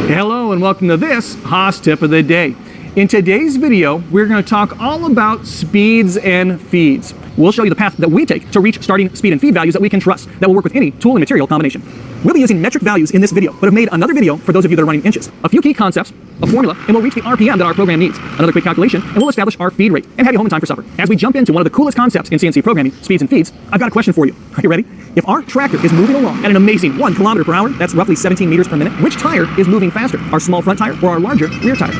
Hello and welcome to this Haas Tip of the Day. In today's video, we're going to talk all about speeds and feeds. We'll show you the path that we take to reach starting speed and feed values that we can trust that will work with any tool and material combination. We'll be using metric values in this video, but have made another video for those of you that are running inches. A few key concepts, a formula, and we'll reach the RPM that our program needs. Another quick calculation, and we'll establish our feed rate and have you home in time for supper. As we jump into one of the coolest concepts in CNC programming, speeds and feeds, I've got a question for you. Are you ready? If our tractor is moving along at an amazing 1 kilometer per hour, that's roughly 17 meters per minute, which tire is moving faster, our small front tire or our larger rear tire?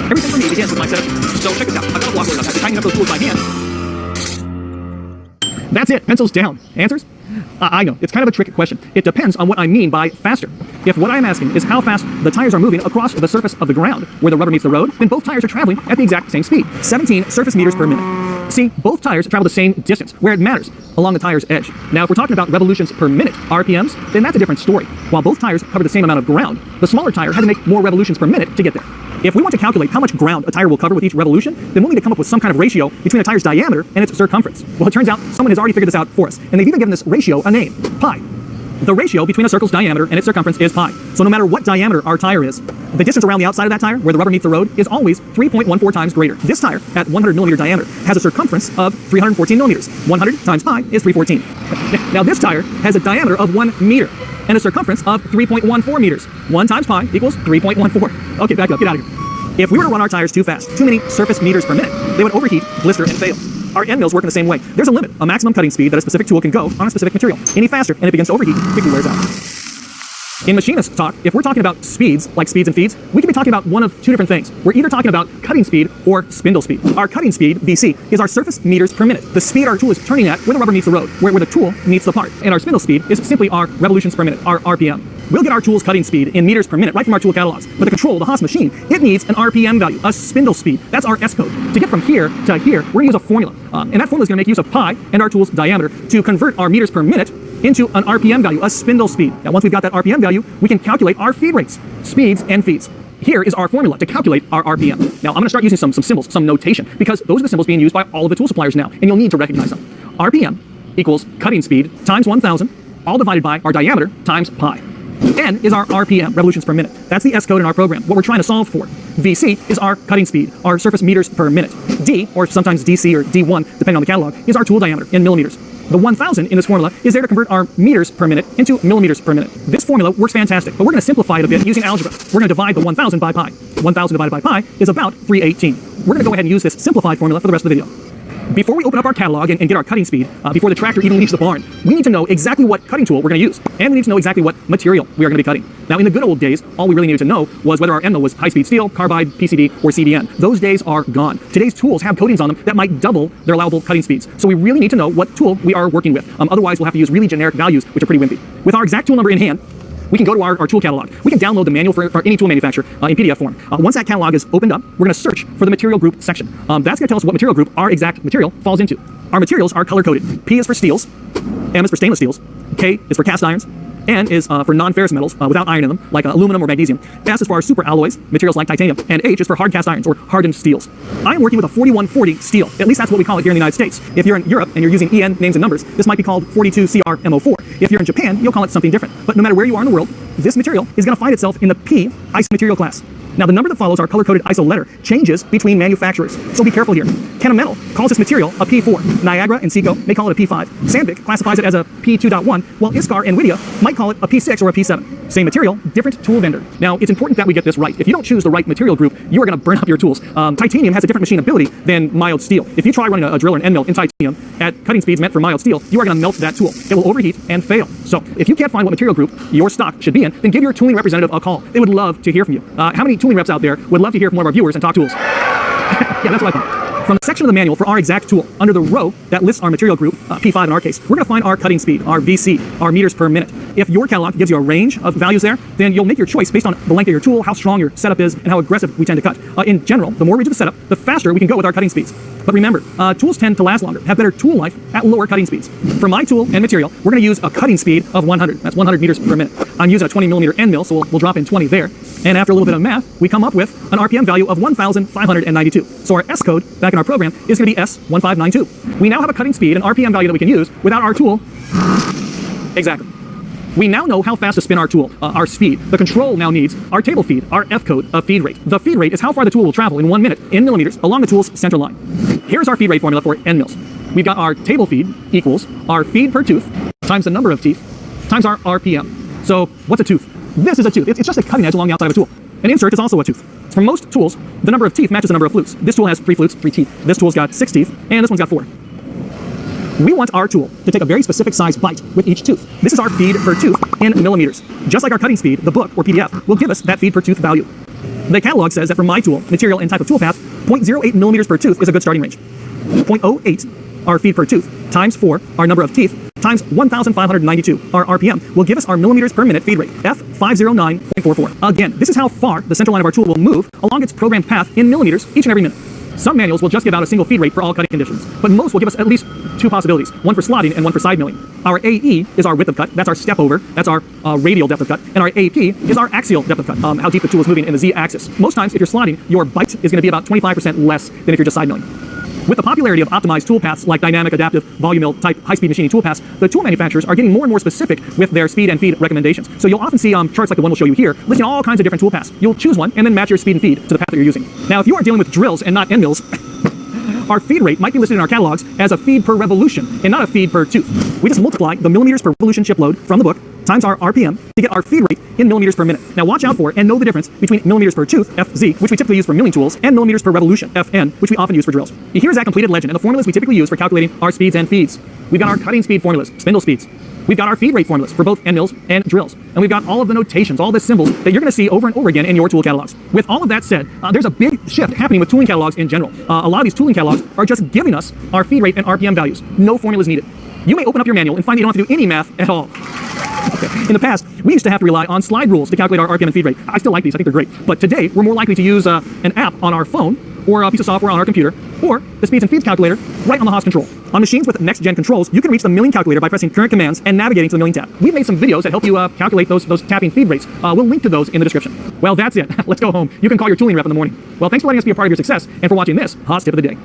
Everything for me begins with my setup. So check this out. I've got a blockboard left. I've been tightening up those tools by hand. That's it. Pencils down. Answers? I know. It's kind of a tricky question. It depends on what I mean by faster. If what I'm asking is how fast the tires are moving across the surface of the ground where the rubber meets the road, then both tires are traveling at the exact same speed, 17 surface meters per minute. See, both tires travel the same distance, where it matters, along the tire's edge. Now, if we're talking about revolutions per minute, RPMs, then that's a different story. While both tires cover the same amount of ground, the smaller tire had to make more revolutions per minute to get there. If we want to calculate how much ground a tire will cover with each revolution, then we'll need to come up with some kind of ratio between a tire's diameter and its circumference. Well, it turns out someone has already figured this out for us, and they've even given this ratio a name, pi. The ratio between a circle's diameter and its circumference is pi. So no matter what diameter our tire is, the distance around the outside of that tire, where the rubber meets the road, is always 3.14 times greater. This tire, at 100 millimeter diameter, has a circumference of 314 millimeters. 100 times pi is 314. Now this tire has a diameter of 1 meter and a circumference of 3.14 meters. 1 times pi equals 3.14. Okay, back up, get out of here. If we were to run our tires too fast, too many surface meters per minute, they would overheat, blister, and fail. Our end mills work in the same way. There's a limit, a maximum cutting speed that a specific tool can go on a specific material. Any faster, and it begins to overheat, quickly wears out. In machinist talk, if we're talking about speeds, like speeds and feeds, we can be talking about one of two different things. We're either talking about cutting speed or spindle speed. Our cutting speed, VC, is our surface meters per minute, the speed our tool is turning at where the rubber meets the road, where the tool meets the part. And our spindle speed is simply our revolutions per minute, our RPM. We'll get our tool's cutting speed in meters per minute right from our tool catalogs. But to control the Haas machine, it needs an RPM value, a spindle speed. That's our S code. To get from here to here, we're going to use a formula. And that formula is going to make use of pi and our tool's diameter to convert our meters per minute into an RPM value, a spindle speed. Now, once we've got that RPM value, we can calculate our feed rates, speeds, and feeds. Here is our formula to calculate our RPM. Now, I'm going to start using some symbols, some notation, because those are the symbols being used by all of the tool suppliers now, and you'll need to recognize them. RPM equals cutting speed times 1,000, all divided by our diameter times pi. N is our RPM, revolutions per minute. That's the S code in our program, what we're trying to solve for. VC is our cutting speed, our surface meters per minute. D, or sometimes DC or D1, depending on the catalog, is our tool diameter in millimeters. The 1,000 in this formula is there to convert our meters per minute into millimeters per minute. This formula works fantastic, but we're going to simplify it a bit using algebra. We're going to divide the 1,000 by pi. 1,000 divided by pi is about 318. We're going to go ahead and use this simplified formula for the rest of the video. Before we open up our catalog and get our cutting speed, before the tractor even leaves the barn, we need to know exactly what cutting tool we're going to use, and we need to know exactly what material we are going to be cutting. Now, in the good old days, all we really needed to know was whether our end mill was high-speed steel, carbide, PCD, or CDN. Those days are gone. Today's tools have coatings on them that might double their allowable cutting speeds, so we really need to know what tool we are working with. Otherwise, we'll have to use really generic values, which are pretty wimpy. With our exact tool number in hand, we can go to our tool catalog. We can download the manual for any tool manufacturer in PDF form. Once that catalog is opened up, we're going to search for the material group section. That's going to tell us what material group our exact material falls into. Our materials are color-coded. P is for steels, M is for stainless steels, K is for cast irons, N is for non-ferrous metals without iron in them, like aluminum or magnesium. S is for our super alloys, materials like titanium, and H is for hard cast irons or hardened steels. I am working with a 4140 steel. At least that's what we call it here in the United States. If you're in Europe and you're using EN names and numbers, this might be called 42CRMO4. If you're in Japan, you'll call it something different. But no matter where you are in the world, this material is going to find itself in the P ISO material class. Now, the number that follows our color-coded ISO letter changes between manufacturers, so be careful here. Kennametal calls this material a P4. Niagara and Seco may call it a P5. Sandvik classifies it as a P2.1, while Iskar and Widia might call it a P6 or a P7. Same material, different tool vendor. Now, it's important that we get this right. If you don't choose the right material group, you are going to burn up your tools. Titanium has a different machinability than mild steel. If you try running a drill or an end mill in titanium at cutting speeds meant for mild steel, you are going to melt that tool. It will overheat and fail. So, if you can't find what material group your stock should be in, then give your tooling representative a call. They would love to hear from you. How many tooling reps out there would love to hear from one of our viewers and talk tools? Yeah, that's what I thought. From the section of the manual for our exact tool, under the row that lists our material group, P5 in our case, we're going to find our cutting speed, our VC, our meters per minute. If your catalog gives you a range of values there, then you'll make your choice based on the length of your tool, how strong your setup is, and how aggressive we tend to cut. In general, the more rigid the setup, the faster we can go with our cutting speeds. But remember, tools tend to last longer, have better tool life at lower cutting speeds. For my tool and material, we're going to use a cutting speed of 100. That's 100 meters per minute. I'm using a 20 millimeter end mill, so we'll drop in 20 there. And after a little bit of math, we come up with an RPM value of 1,592. So our S code back in our program is going to be S1592. We now have a cutting speed and RPM value that we can use without our tool. Exactly. We now know how fast to spin our tool, our speed. The control now needs our table feed, our F code of feed rate. The feed rate is how far the tool will travel in 1 minute in millimeters along the tool's center line. Here's our feed rate formula for N mils. We've got our table feed equals our feed per tooth times the number of teeth times our RPM. So what's a tooth? This is a tooth. It's just a cutting edge along the outside of a tool. An insert is also a tooth. For most tools, the number of teeth matches the number of flutes. This tool has 3 flutes, 3 teeth. This tool's got 6 teeth, and this one's got 4. We want our tool to take a very specific size bite with each tooth. This is our feed per tooth in millimeters. Just like our cutting speed, the book, or PDF, will give us that feed per tooth value. The catalog says that for my tool, material and type of tool path, 0.08 millimeters per tooth is a good starting range. 0.08, our feed per tooth, times 4, our number of teeth, times 1,592, our RPM, will give us our millimeters per minute feed rate, F509.44. Again, this is how far the center line of our tool will move along its programmed path in millimeters each and every minute. Some manuals will just give out a single feed rate for all cutting conditions, but most will give us at least 2 possibilities, one for slotting and one for side milling. Our AE is our width of cut, that's our step over, that's our radial depth of cut, and our AP is our axial depth of cut, how deep the tool is moving in the Z-axis. Most times, if you're slotting, your bite is going to be about 25% less than if you're just side milling. With the popularity of optimized tool paths like dynamic, adaptive, volume mill type high-speed machining tool paths, the tool manufacturers are getting more and more specific with their speed and feed recommendations. So you'll often see charts like the one we'll show you here, listing all kinds of different tool paths. You'll choose one and then match your speed and feed to the path that you're using. Now, if you are dealing with drills and not end mills, our feed rate might be listed in our catalogs as a feed per revolution and not a feed per tooth. We just multiply the millimeters per revolution chip load from the book times our RPM to get our feed rate in millimeters per minute. Now watch out for and know the difference between millimeters per tooth, FZ, which we typically use for milling tools, and millimeters per revolution, FN, which we often use for drills. Here's that completed legend and the formulas we typically use for calculating our speeds and feeds. We've got our cutting speed formulas, spindle speeds. We've got our feed rate formulas for both end mills and drills. And we've got all of the notations, all the symbols that you're going to see over and over again in your tool catalogs. With all of that said, there's a big shift happening with tooling catalogs in general. A lot of these tooling catalogs are just giving us our feed rate and RPM values. No formulas needed. You may open up your manual and find that you don't have to do any math at all. In the past, we used to have to rely on slide rules to calculate our RPM and feed rate. I still like these, I think they're great. But today, we're more likely to use an app on our phone or a piece of software on our computer, or the speeds and feeds calculator right on the Haas control. On machines with next-gen controls, you can reach the milling calculator by pressing current commands and navigating to the milling tab. We've made some videos that help you calculate those tapping feed rates. We'll link to those in the description. Well, that's it. Let's go home. You can call your tooling rep in the morning. Well, thanks for letting us be a part of your success and for watching this Haas Tip of the Day.